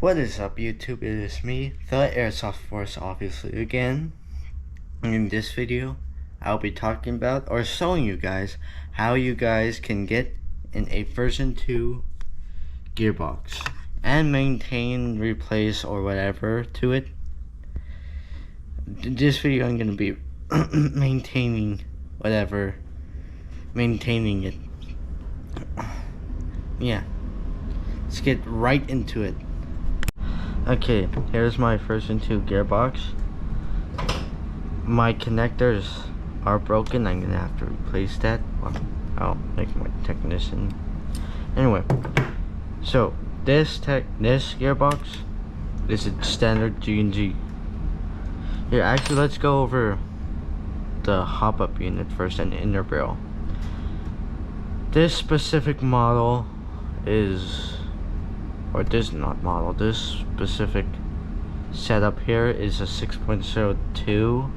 What is up, YouTube? It is me, the Airsoft Force, obviously again. In this video, I'll be talking about or showing you guys how you guys can get in a version 2 gearbox and maintain, replace, or whatever to it. In this video, I'm gonna be maintaining it. Yeah, let's get right into it. Okay, here's my version 2 gearbox. My connectors are broken. I'm gonna have to replace that. Well, I'll make my technician. Anyway, so this gearbox is a standard G&G. Here, actually, let's go over the hop-up unit first and inner barrel. This specific model is, or this specific setup here is a 6.02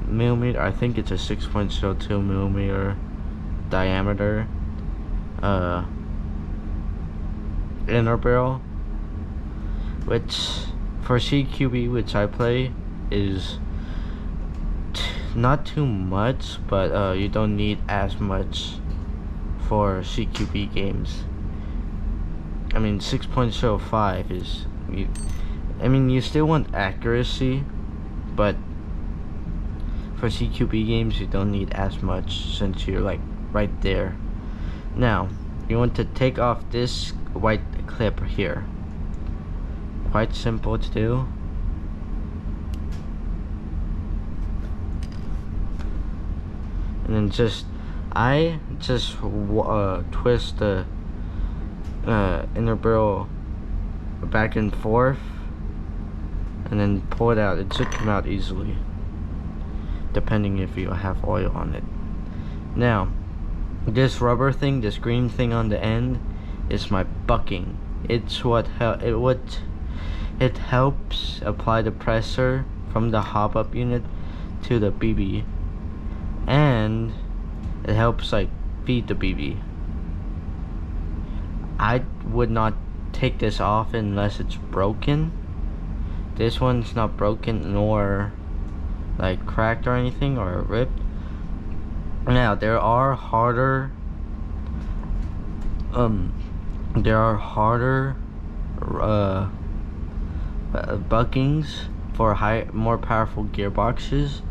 millimeter. I think it's a 6.02 millimeter diameter inner barrel, which for CQB, which I play, is not too much, but you don't need as much for CQB games. I mean, 6.05 is, you still want accuracy, but for CQB games you don't need as much since you're like right there. Now, you want to take off this white clip here. Quite simple to do. And then I just twist the inner barrel back and forth and then pull it out. It should come out easily, depending if you have oil on it. Now, this rubber thing, this green thing on the end, is my bucking. It's what it helps apply the pressure from the hop-up unit to the BB, and it helps like feed the BB. I would not take this off unless it's broken. This one's not broken nor like cracked or anything or ripped. Now, there are harder buckings for more powerful gearboxes,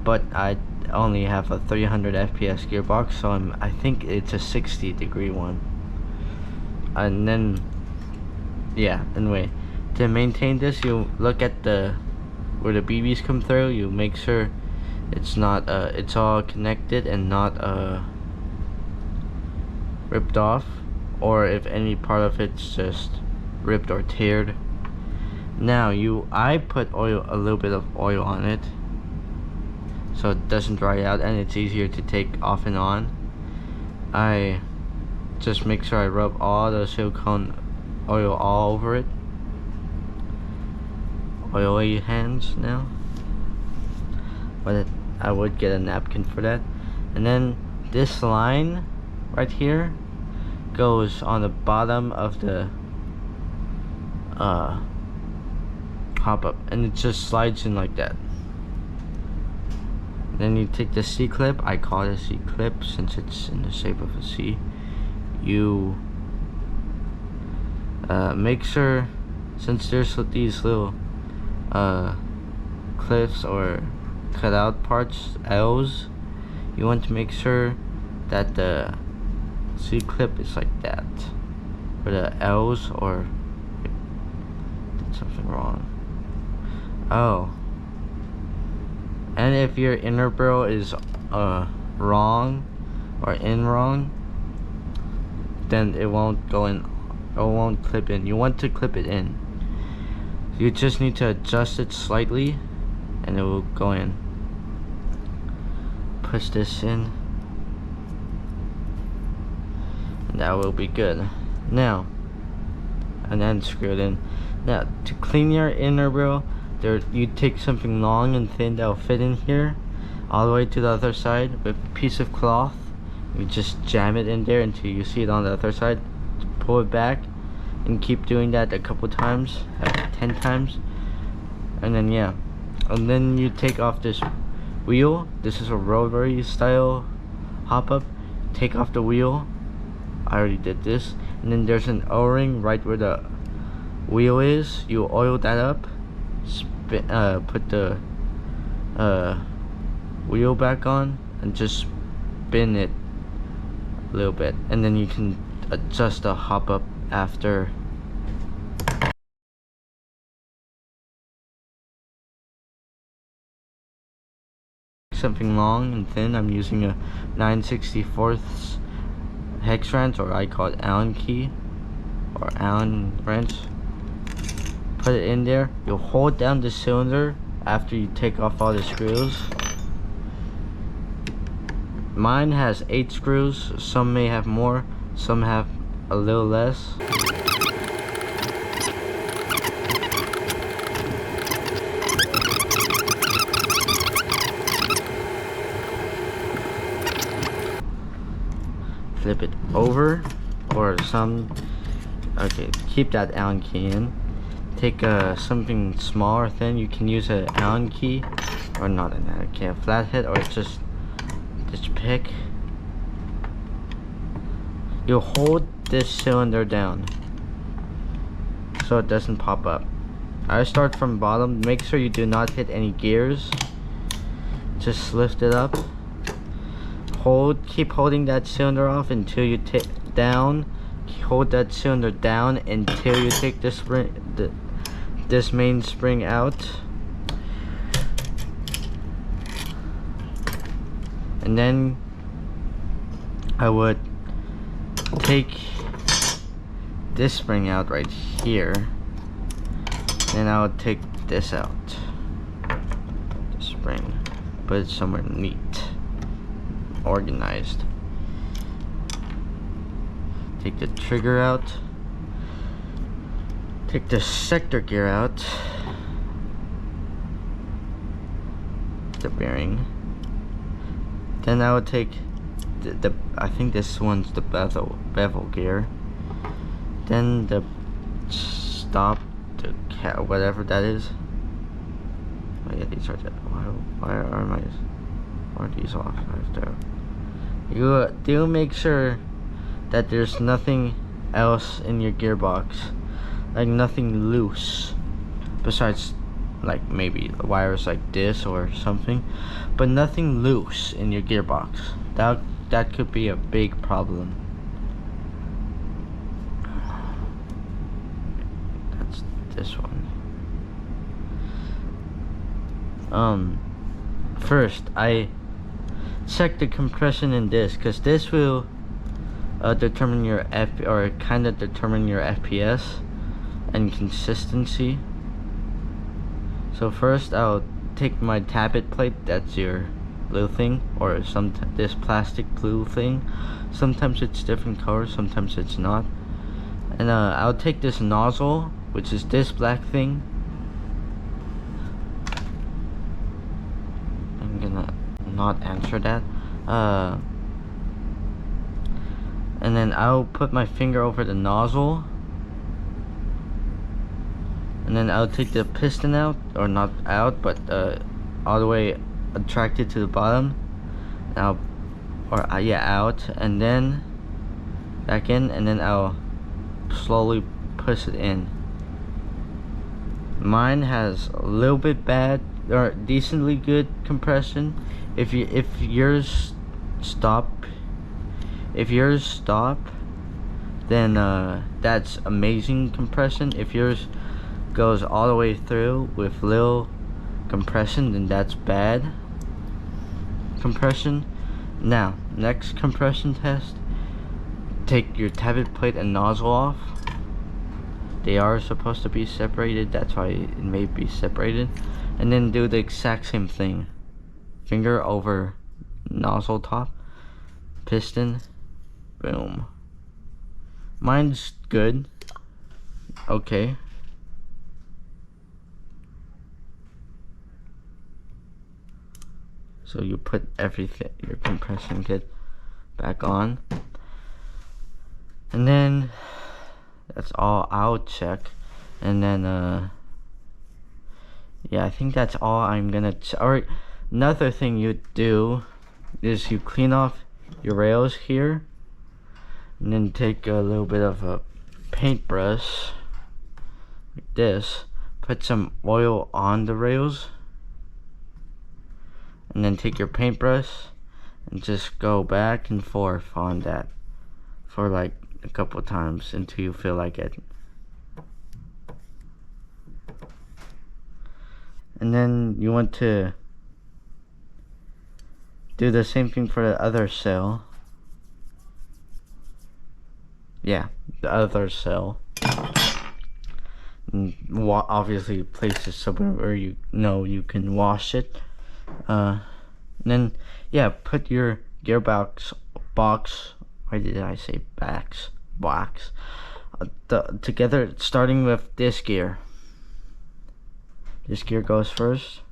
but I only have a 300 FPS gearbox, so I think it's a 60-degree one. And then, yeah, anyway, to maintain this, you look at where the BBs come through. You make sure it's not it's all connected and not ripped off, or if any part of it's just ripped or teared. Now, I put a little bit of oil on it so it doesn't dry out and it's easier to take off and on. I just make sure I rub all the silicone oil all over it. Oily hands now, but I would get a napkin for that. And then this line right here goes on the bottom of the hop-up, and it just slides in like that. Then you take the C-clip, I call it a C-clip since it's in the shape of a C. You make sure, since there's these little clips or cut out parts, L's, you want to make sure that the C-clip is like that, or the L's, or did something wrong. Oh, and if your inner barrel is wrong or in wrong, then it won't go in, or it won't clip in. You want to clip it in. You just need to adjust it slightly and it will go in. Push this in and that will be good. Now, and then screw it in. Now, to clean your inner barrel, you take something long and thin that will fit in here all the way to the other side with a piece of cloth. You just jam it in there until you see it on the other side. Pull it back, and keep doing that a couple times, 10 times, and then yeah, and then you take off this wheel. This is a rotary style hop up. Take off the wheel. I already did this. And then there's an O-ring right where the wheel is. You oil that up, spin, put the wheel back on, and just spin it a little bit, and then you can adjust the hop up after. Something long and thin, I'm using a 9/64 hex wrench, or I call it Allen key or Allen wrench. Put it in there. You'll hold down the cylinder after you take off all the screws. Mine has 8 screws. Some may have more, some have a little less. Flip it over, or some. Okay, keep that Allen key in. Take something small or thin. You can use an Allen key, or not an Allen key, a flathead, or just pick. You hold this cylinder down so it doesn't pop up. I start from bottom. Make sure you do not hit any gears. Just lift it up. Keep holding that cylinder off until you take down. Hold that cylinder down until you take this main spring out, and then I would take this spring out right here, and I would take this out, the spring, put it somewhere neat, organized. Take the trigger out, take the sector gear out, the bearing. Then I would take I think this one's the bevel gear. Then the stop, the whatever that is. Oh yeah, these are why are these off? I have to. You do make sure that there's nothing else in your gearbox, like nothing loose, besides like maybe wires like this or something, but nothing loose in your gearbox. That could be a big problem. That's this one. First I check the compression in this, because this will determine your determine your FPS and consistency. So first I'll take my tappet plate, that's your blue thing, or this plastic blue thing. Sometimes it's different colors, sometimes it's not. And I'll take this nozzle, which is this black thing. I'm gonna not answer that. And then I'll put my finger over the nozzle, and then I'll take the piston out, or not out, but all the way attracted to the bottom. Out, and then back in, and then I'll slowly push it in. Mine has a little bit bad or decently good compression. If yours stop, then that's amazing compression. If yours goes all the way through with little compression, then that's bad compression. Now, next compression test, take your tappet plate and nozzle off. They are supposed to be separated, that's why it may be separated. And then do the exact same thing. Finger over nozzle top, piston, boom. Mine's good. Okay. So you put everything, your compression kit back on, and then that's all I'll check. And then yeah, I think that's all I'm gonna alright, another thing you do is you clean off your rails here, and then take a little bit of a paintbrush like this, put some oil on the rails, and then take your paintbrush and just go back and forth on that for like a couple times until you feel like it. And then you want to do the same thing for the other cell. Yeah, the other cell. And obviously place it somewhere where you know you can wash it. And then yeah, put your gearbox box. Why did I say box? Together, starting with this gear. This gear goes first.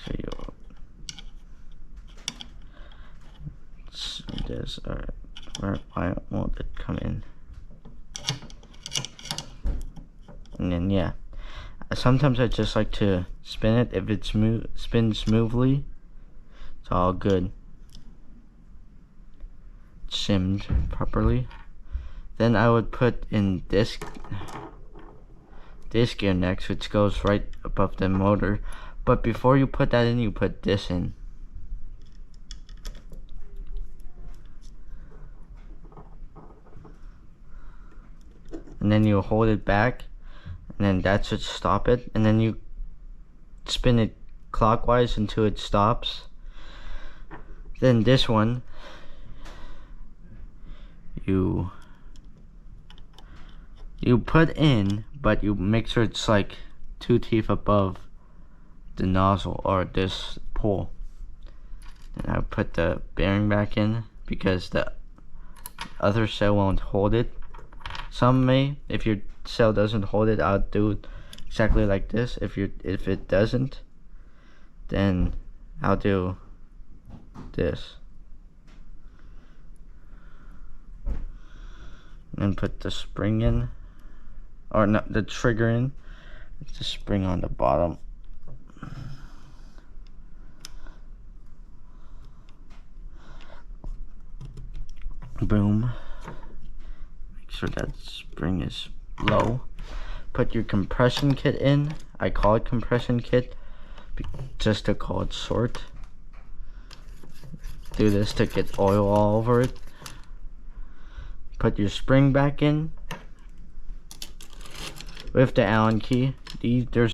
So this, why won't it come in? And then yeah, sometimes I just like to spin it. If it spins smoothly, it's all good. It's shimmed properly. Then I would put in this gear next, which goes right above the motor. But before you put that in, you put this in. And then you hold it back, and then that should stop it. And then you spin it clockwise until it stops. Then this one, you put in, but you make sure it's like 2 teeth above the nozzle or this pole. And I put the bearing back in because the other cell won't hold it. Some may. If your cell doesn't hold it, I'll do it exactly like this. If it doesn't, then I'll do this. And put the spring in, or not the trigger in. It's the spring on the bottom. Boom. Make sure that spring is low. Put your compression kit in. I call it compression kit just to call it short. Do this to get oil all over it. Put your spring back in with the Allen key. There's